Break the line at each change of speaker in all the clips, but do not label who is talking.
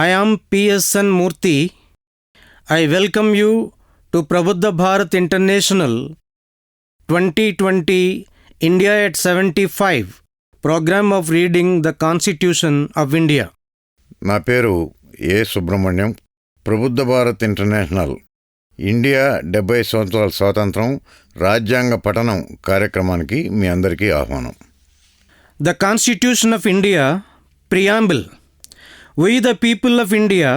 I am PSN Murthy. I welcome you to Prabuddha Bharat International 2020 India at 75 program of reading the Constitution of India.
నా పేరు ఏ Subrahmanyam. Prabuddha Bharat international India 70 సంవత్సరాల స్వాతంత్రం రాజ్యాంగ పఠనం కార్యక్రమానికి మీ అందరికీ ఆహ్వానం.
The Constitution of India Preamble. We the people of India,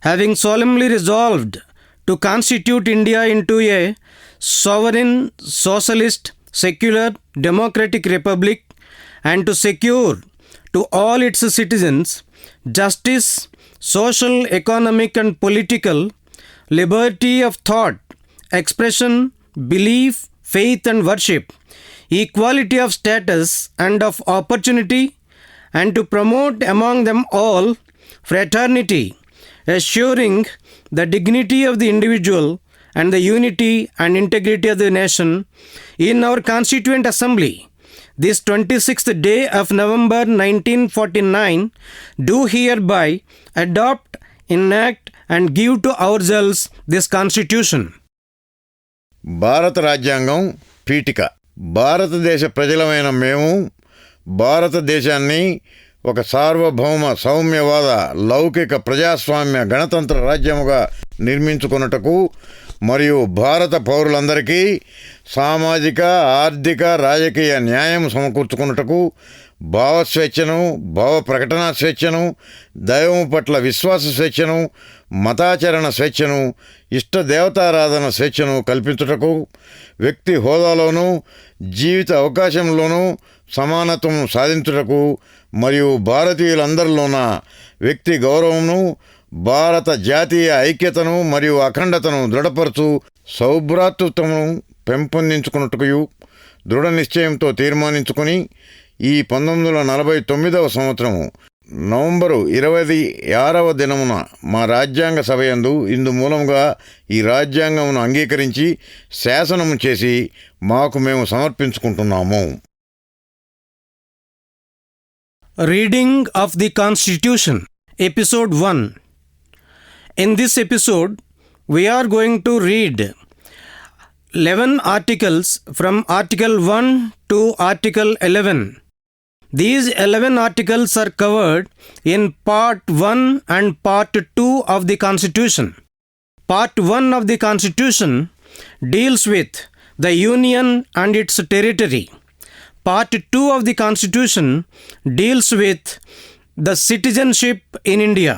having solemnly resolved to constitute India into a sovereign, socialist, secular, democratic republic and to secure to all its citizens justice, social, economic and political, liberty of thought, expression, belief, faith and worship, equality of status and of opportunity, and to promote among them all fraternity, assuring the dignity of the individual and the unity and integrity of the nation, in our Constituent Assembly, this 26th day of November 1949, do hereby adopt, enact and give to ourselves this Constitution.
భారత రాజ్యాంగం పీఠిక. భారతదేశ ప్రజలమైన మేము భారతదేశాన్ని ఒక సార్వభౌమ సౌమ్యవాద లౌకిక ప్రజాస్వామ్య గణతంత్ర రాజ్యముగా నిర్మించుకొనుటకు మరియు భారత పౌరులందరికీ సామాజిక, ఆర్థిక, రాజకీయ న్యాయం సమకూర్చుకొనుటకు భావస్వేచ్ఛను, భావ ప్రకటన స్వేచ్ఛను, దైవం పట్ల విశ్వాస స్వేచ్ఛను, మతాచరణ స్వేచ్ఛను, ఇష్ట దేవతారాధన స్వేచ్ఛను కల్పించుటకు, వ్యక్తి హోదాలోనూ జీవిత అవకాశంలోనూ సమానత్వం సాధించుటకు మరియు భారతీయులందరిలోన వ్యక్తి గౌరవమును, భారత జాతీయ ఐక్యతను మరియు అఖండతను దృఢపరచు సౌభ్రాతృత్వమును పెంపొందించుకున్నట్టుకు దృఢ నిశ్చయంతో తీర్మానించుకుని ఈ 1949వ సంవత్సరము నవంబరు 26వ దినమున మా రాజ్యాంగ సభయందు ఇందు మూలముగా ఈ రాజ్యాంగమును అంగీకరించి శాసనము చేసి మాకు మేము సమర్పించుకుంటున్నాము.
Reading of the Constitution, Episode 1. In this episode, we are going to read 11 articles from Article 1 to Article 11. These 11 articles are covered in Part 1 and Part 2 of the Constitution. Part 1 of the Constitution deals with the Union and its territory. Part 2 of the Constitution deals with the citizenship in India.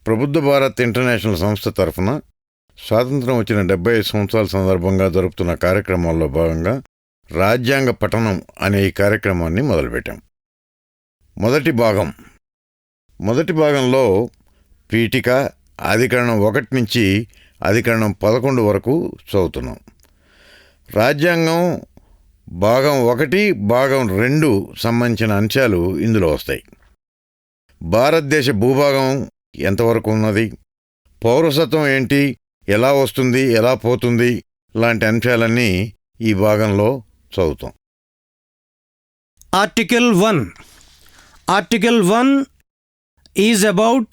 Prabuddha Bharat international సంస్థ తరఫున స్వాతంత్రం వచ్చిన 75 సంవత్సరాల సందర్భంగా జరుపుతున్న కార్యక్రమాల్లో భాగంగా రాజ్యాంగ పఠనం అనే ఈ కార్యక్రమాన్ని మొదలుపెట్టాం. మొదటి భాగంలో పీఠిక అధికరణం 1 నుంచి అధికరణం 11 వరకు చదువుతున్నాం. రాజ్యాంగం భాగం 1, భాగం 2 సంబంధించిన అంశాలు ఇందులో వస్తాయి. భారతదేశ భూభాగం ఎంతవరకు ఉన్నది, పౌరసత్వం ఏంటి, ఎలా వస్తుంది, ఎలా పోతుంది లాంటి అంశాలన్నీ ఈ భాగంలో చదువుతాం.
Article 1. Article 1 is about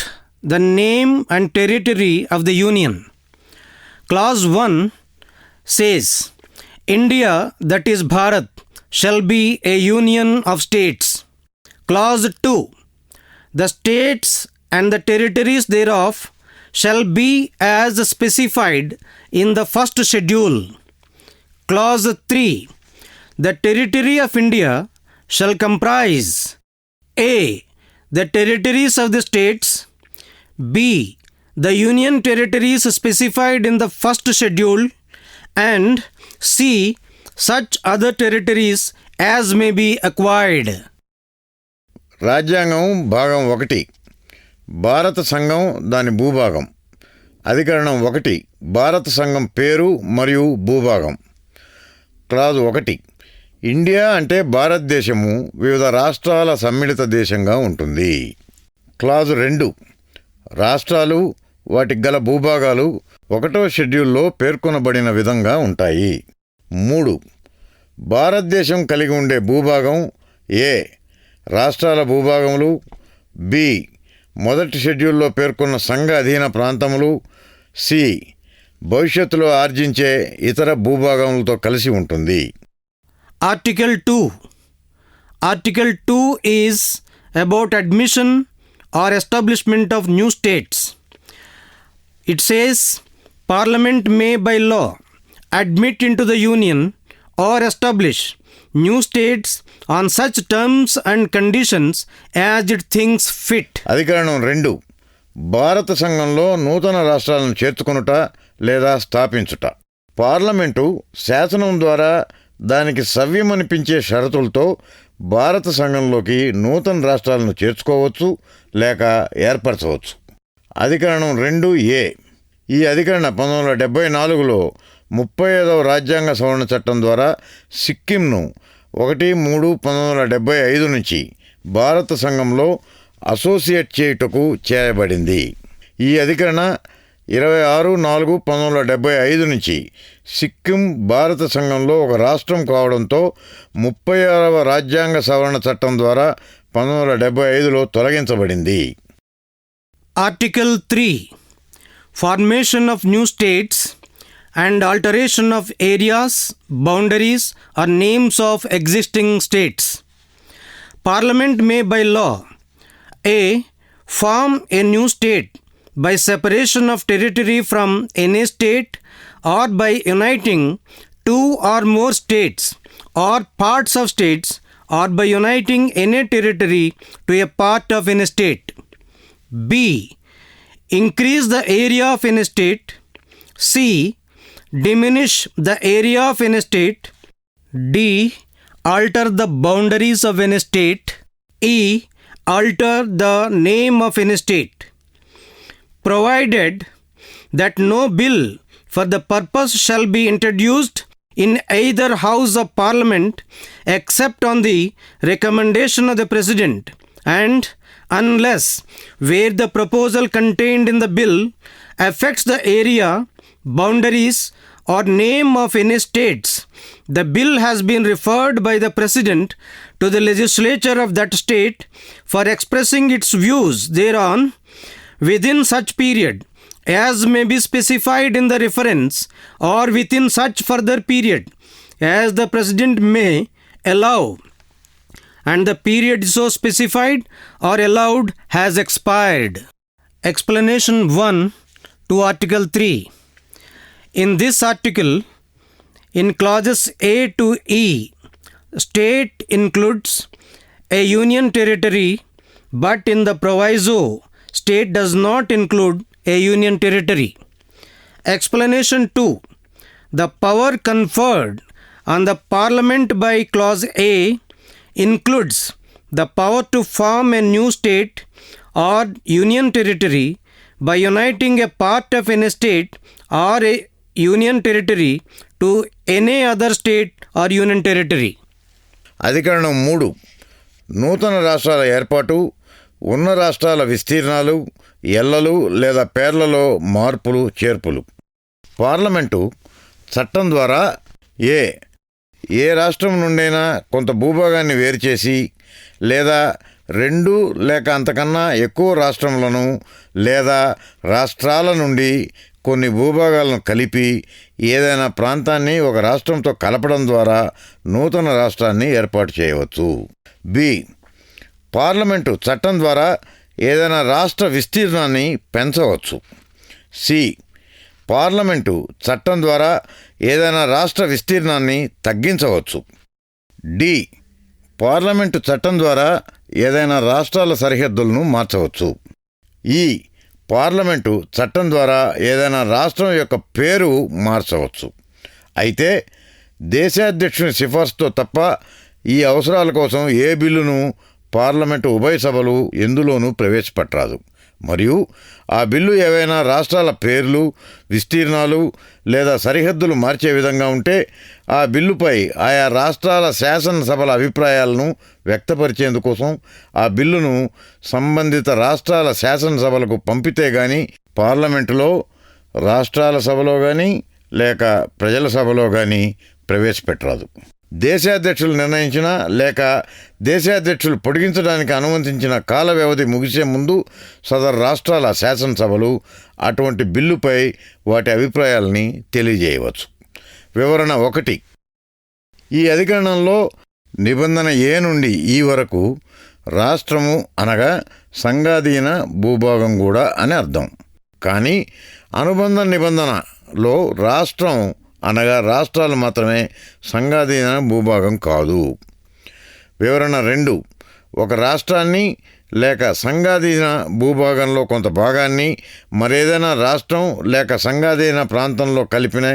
the name and territory of the Union. Clause 1 says, India, that is Bharat, shall be a union of states. Clause 2, the states and the territories thereof shall be as specified in the first schedule. Clause 3, the territory of India shall comprise A. the territories of the states, B. the union territories specified in the first schedule, and C. such other territories as may be acquired.
రాజ్యాంగం భాగం 1 భారత సంఘం దాని భూభాగం. అధికరణం 1 భారత సంఘం పేరు మరియు భూభాగం. క్లాజ్ 1 ఇండియా అంటే భారతదేశము వివిధ రాష్ట్రాల సమ్మిళిత దేశంగా ఉంటుంది. క్లాజ్ 2 రాష్ట్రాలు వాటికి గల భూభాగాలు 1వ షెడ్యూల్లో పేర్కొనబడిన విధంగా ఉంటాయి. 3 భారతదేశం కలిగి ఉండే భూభాగం ఏ రాష్ట్రాల భూభాగములు, బి మొదటి షెడ్యూల్లో పేర్కొన్న సంఘ అధీన ప్రాంతములు. సి. భవిష్యత్తులో ఆర్జించే ఇతర భూభాగములతో కలిసి ఉంటుంది.
Article 2. Article 2 is about admission or establishment of new states. It says Parliament may by law admit into the Union or establish new states on such terms and conditions as it thinks fit.
అధికరణం 2. భారత సంఘంలో నూతన రాష్ట్రాలను చేర్చుకొనుట లేదా స్థాపించుట. Parliament శాసనం ద్వారా దానికి సవ్యమనిపించే షరతులతో భారత సంఘంలోకి నూతన రాష్ట్రాలను చేర్చుకోవచ్చు లేక ఏర్పరచవచ్చు. అధికరణం 2A. ఈ అధికరణ 1974లో 35వ రాజ్యాంగ సవరణ చట్టం ద్వారా సిక్కింను 1/3/1975 నుంచి భారత సంఘంలో అసోసియేట్ చేయుటకు చేయబడింది. ఈ అధికరణ 26/4/1975 నుంచి సిక్కిం భారత సంఘంలో ఒక రాష్ట్రం కావడంతో 36వ రాజ్యాంగ సవరణ చట్టం ద్వారా 1975లో తొలగించబడింది.
Article 3. Formation of new states and alteration of areas, boundaries or names of existing states. Parliament may by law A. Form a new state by separation of territory from any state or by uniting two or more states or parts of states or by uniting any territory to a part of any state. B. Increase the area of any state. C. Diminish the area of any state. D. Alter the boundaries of any state. E. Alter the name of any state. Provided that no bill for the purpose shall be introduced in either House of Parliament except on the recommendation of the President, and unless where the proposal contained in the bill affects the area, boundaries or name of any states, the bill has been referred by the President to the legislature of that state for expressing its views thereon within such period as may be specified in the reference, or within such further period as the President may allow, and the period so specified or allowed has expired. Explanation 1 to Article 3. In this article, in clauses A to E, state includes a union territory, but in the proviso, state does not include a union territory. Explanation 2. The power conferred on the Parliament by clause A includes the power to form a new state or union territory by uniting a part of any state or a union territory to any other state or union territory.
అధికరణం 3. నూతన రాష్ట్రాల ఏర్పాటు, ఉన్న రాష్ట్రాల విస్తీర్ణాలు, ఎల్లలు లేదా పేర్లలో మార్పులు చేర్పులు. పార్లమెంటు చట్టం ద్వారా ఏ రాష్ట్రం నుండైనా కొంత భూభాగాన్ని వేరుచేసి లేదా 2 లేక అంతకన్నా ఎక్కువ రాష్ట్రములను లేదా రాష్ట్రాల నుండి కొన్ని భూభాగాలను కలిపి ఏదైనా ప్రాంతాన్ని ఒక రాష్ట్రంతో కలపడం ద్వారా నూతన రాష్ట్రాన్ని ఏర్పాటు చేయవచ్చు. బి. పార్లమెంటు చట్టం ద్వారా ఏదైనా రాష్ట్ర విస్తీర్ణాన్ని పెంచవచ్చు. సి. పార్లమెంటు చట్టం ద్వారా ఏదైనా రాష్ట్ర విస్తీర్ణాన్ని తగ్గించవచ్చు. డి. పార్లమెంటు చట్టం ద్వారా ఏదైనా రాష్ట్రాల సరిహద్దులను మార్చవచ్చు. ఈ. పార్లమెంటు చట్టం ద్వారా ఏదైనా రాష్ట్రం యొక్క పేరు మార్చవచ్చు. అయితే దేశాధ్యక్షుని సిఫార్సుతో తప్ప ఈ అవసరాల కోసం ఏ బిల్లును పార్లమెంటు ఉభయ సభలు ఎందులోనూ ప్రవేశపెట్టరాదు. మరియు ఆ బిల్లు ఏవైనా రాష్ట్రాల పేర్లు, విస్తీర్ణాలు లేదా సరిహద్దులు మార్చే విధంగా ఉంటే ఆ బిల్లుపై ఆయా రాష్ట్రాల శాసనసభల అభిప్రాయాలను వ్యక్తపరిచేందుకోసం ఆ బిల్లును సంబంధిత రాష్ట్రాల శాసనసభలకు పంపితే గాని పార్లమెంటులో, రాష్ట్రాల సభలో కానీ లేక ప్రజల సభలో కానీ ప్రవేశపెట్టరాదు. దేశాధ్యక్షులు నిర్ణయించిన లేక దేశాధ్యక్షులు పొడిగించడానికి అనుమతించిన కాల వ్యవధి ముగిసే ముందు సదరు రాష్ట్రాల శాసనసభలు అటువంటి బిల్లుపై వాటి అభిప్రాయాలని తెలియజేయవచ్చు. వివరణ 1. ఈ అధికరణంలో నిబంధన ఏ నుండి ఈ వరకు రాష్ట్రము అనగా సంఘాధీన భూభాగం కూడా అని అర్థం. కానీ అనుబంధ నిబంధనలో రాష్ట్రం అనగా రాష్ట్రాలు మాత్రమే సంఘాధీన భూభాగం కాదు. వివరణ 2. ఒక రాష్ట్రాన్ని లేక సంఘాధీన భూభాగంలో కొంత భాగాన్ని మరేదైనా రాష్ట్రం లేక సంఘాధీన ప్రాంతంలో కలిపిన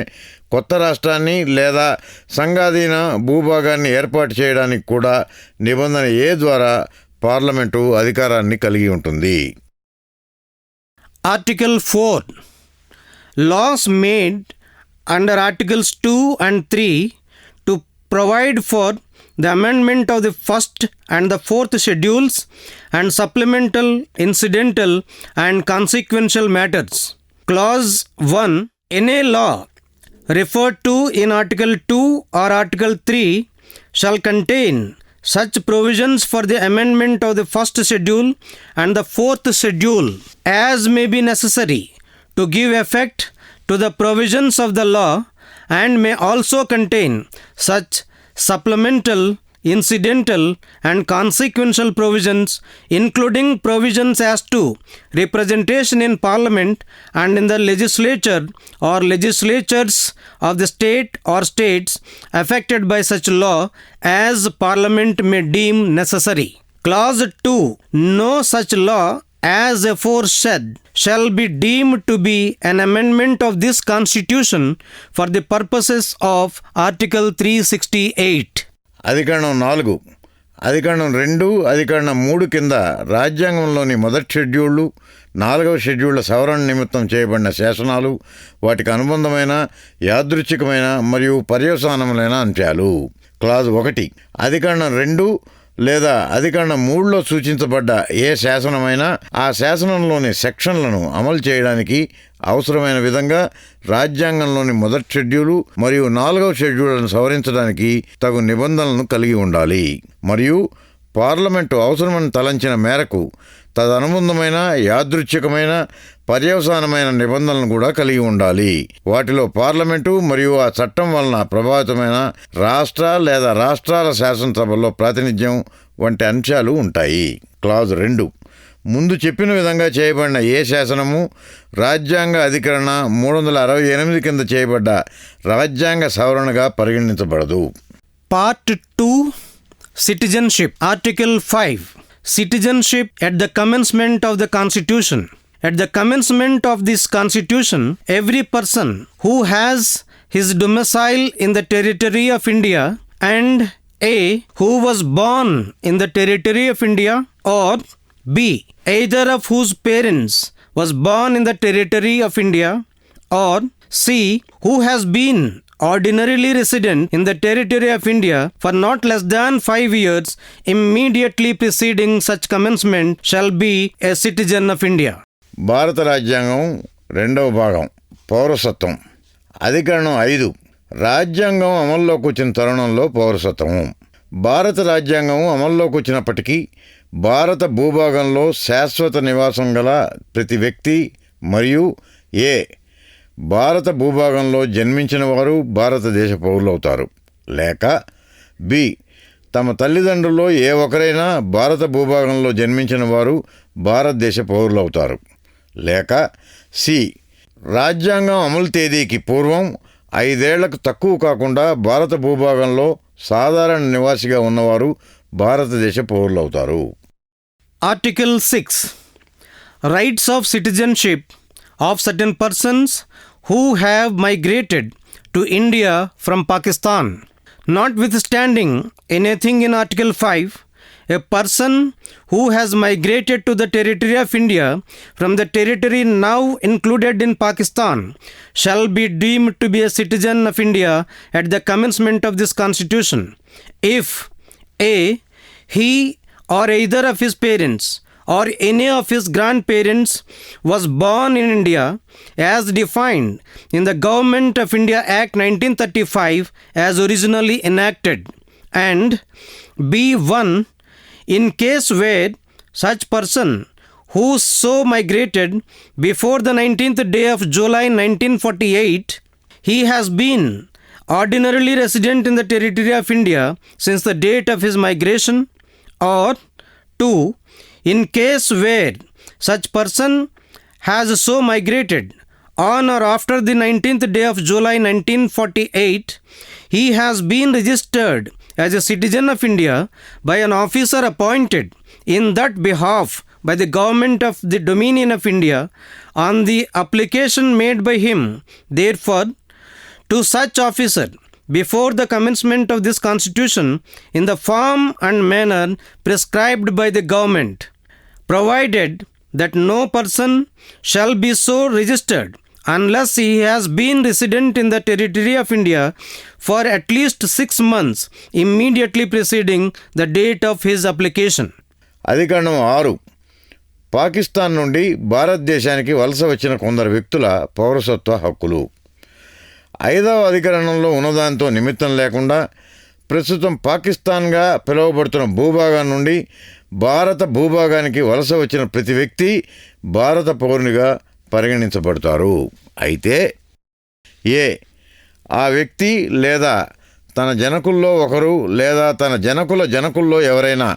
కొత్త రాష్ట్రాన్ని లేదా సంఘాధీన భూభాగాన్ని ఏర్పాటు చేయడానికి కూడా నిబంధన ఏ ద్వారా పార్లమెంటు అధికారాన్ని కలిగి ఉంటుంది.
Article 4. Laws made under Articles 2 and 3 to provide for the amendment of the first and the fourth schedules and supplemental, incidental and consequential matters. Clause 1. Any law referred to in Article 2 or Article 3 shall contain such provisions for the amendment of the first schedule and the fourth schedule as may be necessary to give effect to the provisions of the law, and may also contain such supplemental, incidental and consequential provisions, including provisions as to representation in Parliament and in the legislature or legislatures of the state or states affected by such law, as Parliament may deem necessary. Clause 2. No such law as aforesaid shall be deemed to be an amendment of this Constitution for the purposes of Article 368.
అధికరణం 4. అధికరణం 2, అధికరణం 3 కింద రాజ్యాంగంలోని మొదటి షెడ్యూళ్లు 4వ షెడ్యూళ్ల సవరణ నిమిత్తం చేయబడిన శాసనాలు, వాటికి అనుబంధమైన యాదృచ్ఛికమైన మరియు పర్యవసానములైన అంశాలు. క్లాజ్ 1. అధికరణం 2 లేదా అధికరణం 3లో సూచించబడ్డ ఏ శాసనమైనా ఆ శాసనంలోని సెక్షన్లను అమలు చేయడానికి అవసరమైన విధంగా రాజ్యాంగంలోని మొదటి షెడ్యూలు మరియు 4వ షెడ్యూళ్లను సవరించడానికి తగు నిబంధనలను కలిగి ఉండాలి. మరియు పార్లమెంటు అవసరమని తలంచిన మేరకు తదనుబంధమైన యాదృచ్ఛికమైన పర్యవసానమైన నిబంధనలను కూడా కలిగి ఉండాలి. వాటిలో పార్లమెంటు మరియు ఆ చట్టం వలన ప్రభావితమైన రాష్ట్ర లేదా రాష్ట్రాల శాసనసభల్లో ప్రాతినిధ్యం వంటి అంశాలు ఉంటాయి. క్లాజ్ 2. ముందు చెప్పిన విధంగా చేయబడిన ఏ శాసనము రాజ్యాంగ అధికరణ 368 కింద చేయబడ్డ రాజ్యాంగ సవరణగా పరిగణించబడదు.
Part 2. Citizenship. Article 5. Citizenship at the commencement of the Constitution. At the commencement of this Constitution, every person who has his domicile in the territory of India and A. who was born in the territory of India, or B. either of whose parents was born in the territory of India, or C. who has been ordinarily resident in the territory of India for not less than 5 years immediately preceding such commencement shall be a citizen of India.
భారత రాజ్యాంగం 2వ భాగం పౌరసత్వం. అధికరణం 5. రాజ్యాంగం అమల్లోకి వచ్చిన తరుణంలో పౌరసత్వం. భారత రాజ్యాంగం అమల్లోకి వచ్చినప్పటికీ భారత భూభాగంలో శాశ్వత నివాసం గల ప్రతి వ్యక్తి మరియు ఏ భారత భూభాగంలో జన్మించిన వారు భారతదేశ పౌరులవుతారు, లేక బి తమ తల్లిదండ్రుల్లో ఏ ఒక్కరైనా భారత భూభాగంలో జన్మించిన వారు భారతదేశ పౌరులవుతారు, లేక సి రాజ్యాంగం అమలు తేదీకి పూర్వం 5 ఏళ్లకు తక్కువ కాకుండా భారత భూభాగంలో సాధారణ నివాసిగా ఉన్నవారు భారతదేశ పౌరులవుతారు.
Article 6. Rights of citizenship of certain persons who have migrated to India from Pakistan. Notwithstanding anything in Article 5, a person who has migrated to the territory of India from the territory now included in Pakistan shall be deemed to be a citizen of India at the commencement of this Constitution if A. he or either of his parents or any of his grandparents was born in India as defined in the Government of India Act 1935 as originally enacted, and B1, in case where such person who so migrated before the 19th day of July 1948, he has been ordinarily resident in the territory of India since the date of his migration, or 2, in case where such person has so migrated on or after the 19th day of July 1948, he has been registered as a citizen of India by an officer appointed in that behalf by the government of the Dominion of India on the application made by him, therefore, to such officer before the commencement of this Constitution in the form and manner prescribed by the government, provided that no person shall be so registered unless he has been resident in the territory of India for at least 6 months immediately preceding the date of his application.
అధికరణం 6. పాకిస్తాన్ నుండి భారతదేశానికి వలస వచ్చిన కొందరు వ్యక్తుల పౌరసత్వ హక్కులు. 5వ అధికరణంలో ఉన్నదాంతో నిమిత్తం లేకుండా ప్రస్తుతం పాకిస్తాన్గా పిలువబడుతున్న భూభాగం నుండి భారత భూభాగానికి వలస వచ్చిన ప్రతి వ్యక్తి భారత పౌరునిగా పరిగణించబడతారు. అయితే ఆ వ్యక్తి లేదా తన జనకుల్లో ఒకరు లేదా తన జనకుల జనకుల్లో ఎవరైనా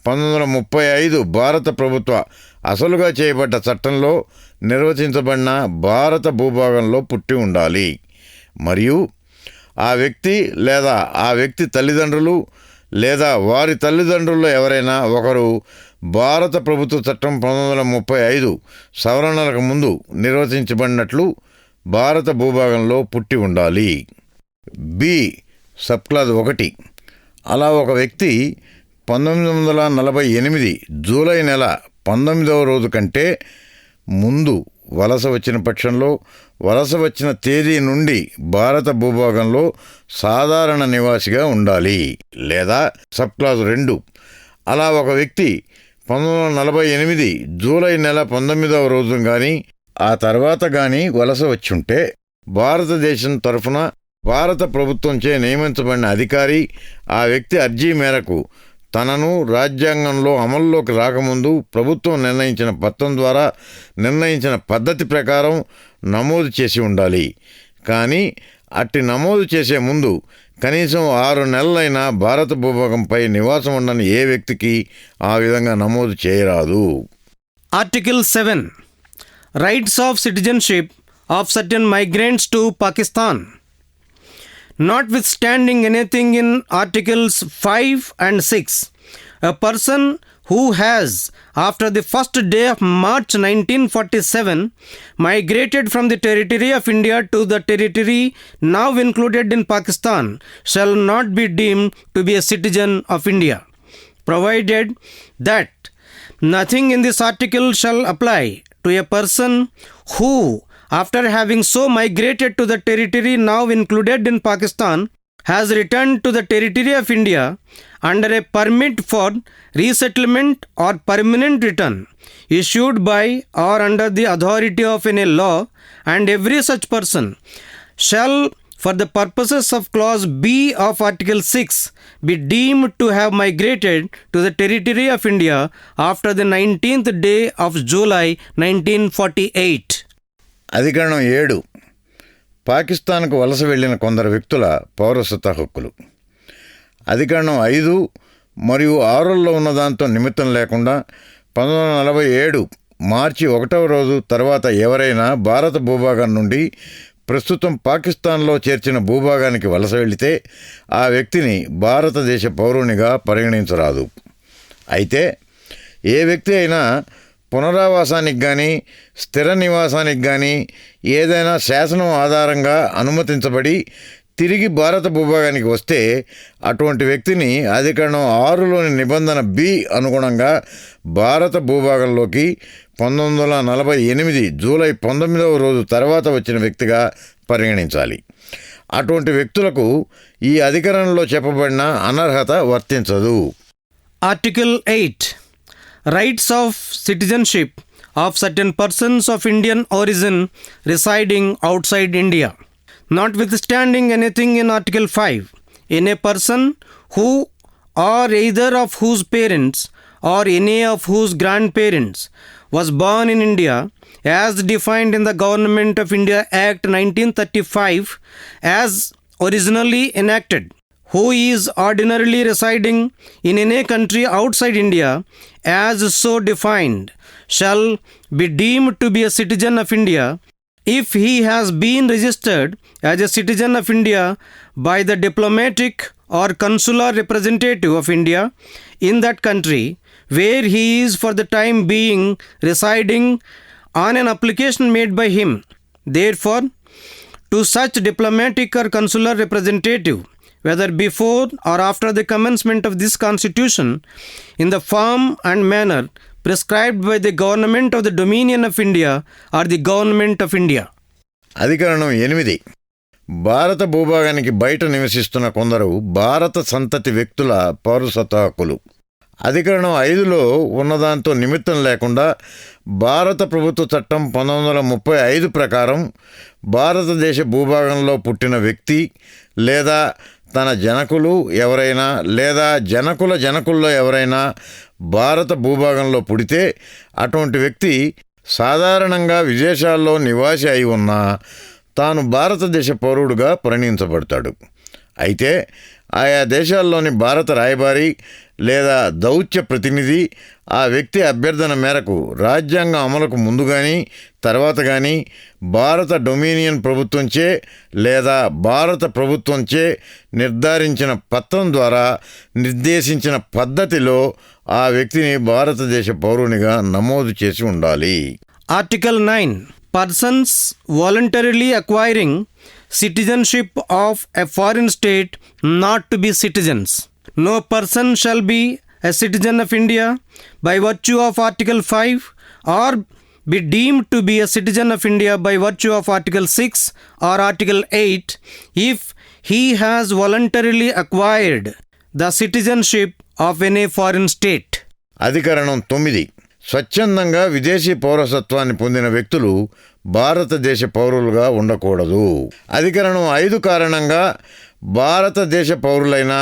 1935 భారత ప్రభుత్వ అసలుగా చేయబడ్డ చట్టంలో నిర్వచించబడిన భారత భూభాగంలో పుట్టి ఉండాలి. మరియు ఆ వ్యక్తి లేదా ఆ వ్యక్తి తల్లిదండ్రులు లేదా వారి తల్లిదండ్రుల్లో ఎవరైనా ఒకరు భారత ప్రభుత్వ చట్టం 1935 సవరణలకు ముందు నిర్వచించబడినట్లు భారత భూభాగంలో పుట్టి ఉండాలి. B sub clause 1. అలా ఒక వ్యక్తి 1948 జూలై నెల 19వ రోజు కంటే ముందు వలస వచ్చిన పక్షంలో వలస వచ్చిన తేదీ నుండి భారత భూభాగంలో సాధారణ నివాసిగా ఉండాలి. లేదా సబ్ క్లాజ్ 2. అలా ఒక వ్యక్తి 1948 జూలై నెల 19వ రోజు కానీ ఆ తర్వాత కానీ వలస వచ్చుంటే భారతదేశం తరఫున భారత ప్రభుత్వంచే నియమించబడిన అధికారి ఆ వ్యక్తి అర్జీ మేరకు తనను రాజ్యాంగంలో అమల్లోకి రాకముందు ప్రభుత్వం నిర్ణయించిన పత్రం ద్వారా నిర్ణయించిన పద్ధతి ప్రకారం నమోదు చేసి ఉండాలి. కానీ అట్టి నమోదు చేసే ముందు కనీసం 6 నెలలైనా భారత భూభాగంపై నివాసం ఉండని ఏ వ్యక్తికి ఆ విధంగా నమోదు చేయరాదు.
Article 7. Rights of citizenship of certain migrants to Pakistan. Notwithstanding anything in Articles 5 and 6, a person who has, after the first day of March 1947, migrated from the territory of India to the territory now included in Pakistan shall not be deemed to be a citizen of India, provided that nothing in this article shall apply to a person who, after having so migrated to the territory now included in Pakistan, has returned to the territory of India under a permit for resettlement or permanent return issued by or under the authority of any law, and every such person shall, for the purposes of clause B of Article 6, be deemed to have migrated to the territory of India after the 19th day of July 1948.
అధికరణం 7. పాకిస్తాన్కు వలస వెళ్లిన కొందరు వ్యక్తుల పౌరసత్వ హక్కులు. అధికరణం 5 మరియు 6ల్లో ఉన్నదాంతో నిమిత్తం లేకుండా 1947 మార్చి 1వ రోజు తర్వాత ఎవరైనా భారత భూభాగం నుండి ప్రస్తుతం పాకిస్తాన్లో చేర్చిన భూభాగానికి వలస వెళితే ఆ వ్యక్తిని భారతదేశ పౌరునిగా పరిగణించరాదు. అయితే ఏ వ్యక్తి అయినా పునరావాసానికి కానీ స్థిర నివాసానికి కానీ ఏదైనా శాసనం ఆధారంగా అనుమతించబడి తిరిగి భారత భూభాగానికి వస్తే అటువంటి వ్యక్తిని అధికరణం 6లోని నిబంధన బి అనుగుణంగా భారత భూభాగంలోకి 1948 జూలై 19వ రోజు తర్వాత వచ్చిన వ్యక్తిగా పరిగణించాలి. అటువంటి వ్యక్తులకు ఈ అధికరణంలో చెప్పబడిన అనర్హత వర్తించదు.
Article 8. rights of citizenship of certain persons of Indian origin residing outside India. Notwithstanding anything in Article 5, in a person who or either of whose parents or any of whose grandparents was born in India as defined in the Government of India Act 1935 as originally enacted, who is ordinarily residing in any country outside India as so defined, shall be deemed to be a citizen of India if he has been registered as a citizen of India by the diplomatic or consular representative of India in that country where he is for the time being residing on an application made by him. Therefore, to such diplomatic or consular representative, whether before or after the commencement of this Constitution, in the form and manner prescribed by the government of the Dominion of India or the Government of India.
అధికరణం 8. భారత భూభాగానికి బయట నివసిస్తున్న కొందరు భారత సంతతి వ్యక్తుల పౌరసత్వ హక్కులు. అధికరణం 5లో ఉన్నదాంతో నిమిత్తం లేకుండా భారత ప్రభుత్వ చట్టం 1935 ప్రకారం భారతదేశ భూభాగంలో పుట్టిన వ్యక్తి లేదా తన జనకులు ఎవరైనా లేదా జనకుల జనకుల్లో ఎవరైనా భారత భూభాగంలో పుడితే అటువంటి వ్యక్తి సాధారణంగా విదేశాల్లో నివాసి అయి ఉన్నా తాను భారతదేశ పౌరుడుగా పరిగణించబడతాడు. అయితే ఆయా దేశాల్లోని భారత రాయబారి లేదా దౌత్య ప్రతినిధి ఆ వ్యక్తి అభ్యర్థన మేరకు రాజ్యాంగం అమలుకు ముందు కానీ తర్వాత కానీ భారత డొమినియన్ ప్రభుత్వంచే లేదా భారత ప్రభుత్వంచే నిర్ధారించిన పత్రం ద్వారా నిర్దేశించిన పద్ధతిలో ఆ వ్యక్తిని భారతదేశ పౌరునిగా నమోదు చేసి ఉండాలి.
Article 9. Persons voluntarily acquiring citizenship of a foreign state not to be citizens. No person shall be a citizen of India by virtue of Article 5 or be deemed to be a citizen of India by virtue of Article 6 or Article 8 if he has voluntarily acquired the citizenship of any foreign state.
అధికరణం 9. స్వచ్ఛందంగా విదేశీ పౌరసత్వాన్ని పొందిన వ్యక్తులు భారతదేశ పౌరులుగా ఉండకూడదు. అధికరణం 5 కారణంగా భారతదేశ పౌరులైనా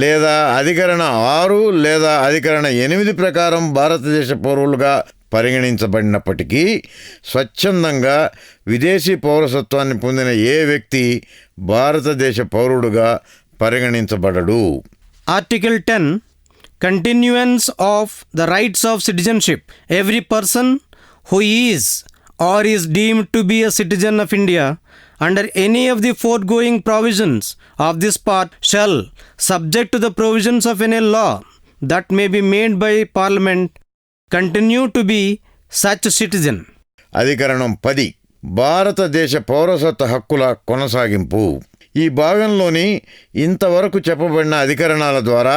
లేదా అధికరణ 6 లేదా అధికరణ 8 ప్రకారం భారతదేశ పౌరులుగా పరిగణించబడినప్పటికీ స్వచ్ఛందంగా విదేశీ పౌరసత్వాన్ని పొందిన ఏ వ్యక్తి భారతదేశ పౌరుడుగా పరిగణించబడడు.
Article 10. Continuance of the rights of citizenship. Every person who is or is deemed to be a citizen of India under any of the foregoing provisions of this part shall, subject to the provisions of any law that may be made by Parliament, continue to be such citizen.
అధికరణం 10. భారతదేశ పౌరసత్వ హక్కుల కొనసాగింపు. ఈ భాగంలోని ఇంతవరకు చెప్పబడిన అధికరణాల ద్వారా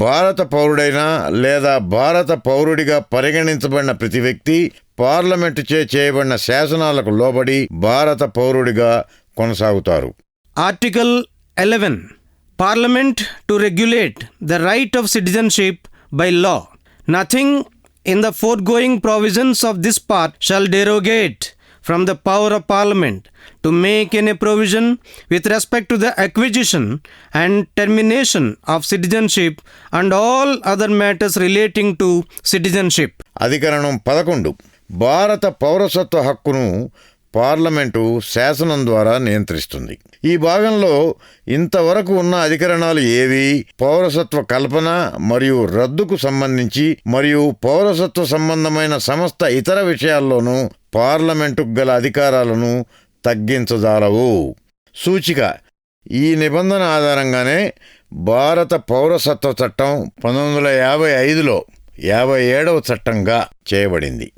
భారత పౌరుడైన లేదా భారత పౌరుడిగా పరిగణించబడిన ప్రతి వ్యక్తి పార్లమెంటుచే చేయబడిన శాసనాలకు లోబడి భారత పౌరుడిగా కొనసాగుతారు.
Article 11. Parliament to regulate the right of citizenship by law. Nothing in the foregoing provisions of this part shall derogate from the power of Parliament to make any provision with respect to the acquisition and termination of citizenship and all other matters relating to citizenship.
అధికరణం 11. భారత పౌరసత్వ హక్కును parliament శాసనం ద్వారా నియంత్రిస్తుంది. ఈ భాగంలో ఇంతవరకు ఉన్న అధికరణాలు ఏవి పౌరసత్వ కల్పన మరియు రద్దుకు సంబంధించి మరియు పౌరసత్వ సంబంధమైన సమస్త ఇతర విషయాల్లోనూ పార్లమెంటుకు గల అధికారాలను తగ్గించజాలవు. సూచిక. ఈ నిబంధన ఆధారంగానే భారత పౌరసత్వ చట్టం 1955లో 57వ చట్టంగా చేయబడింది.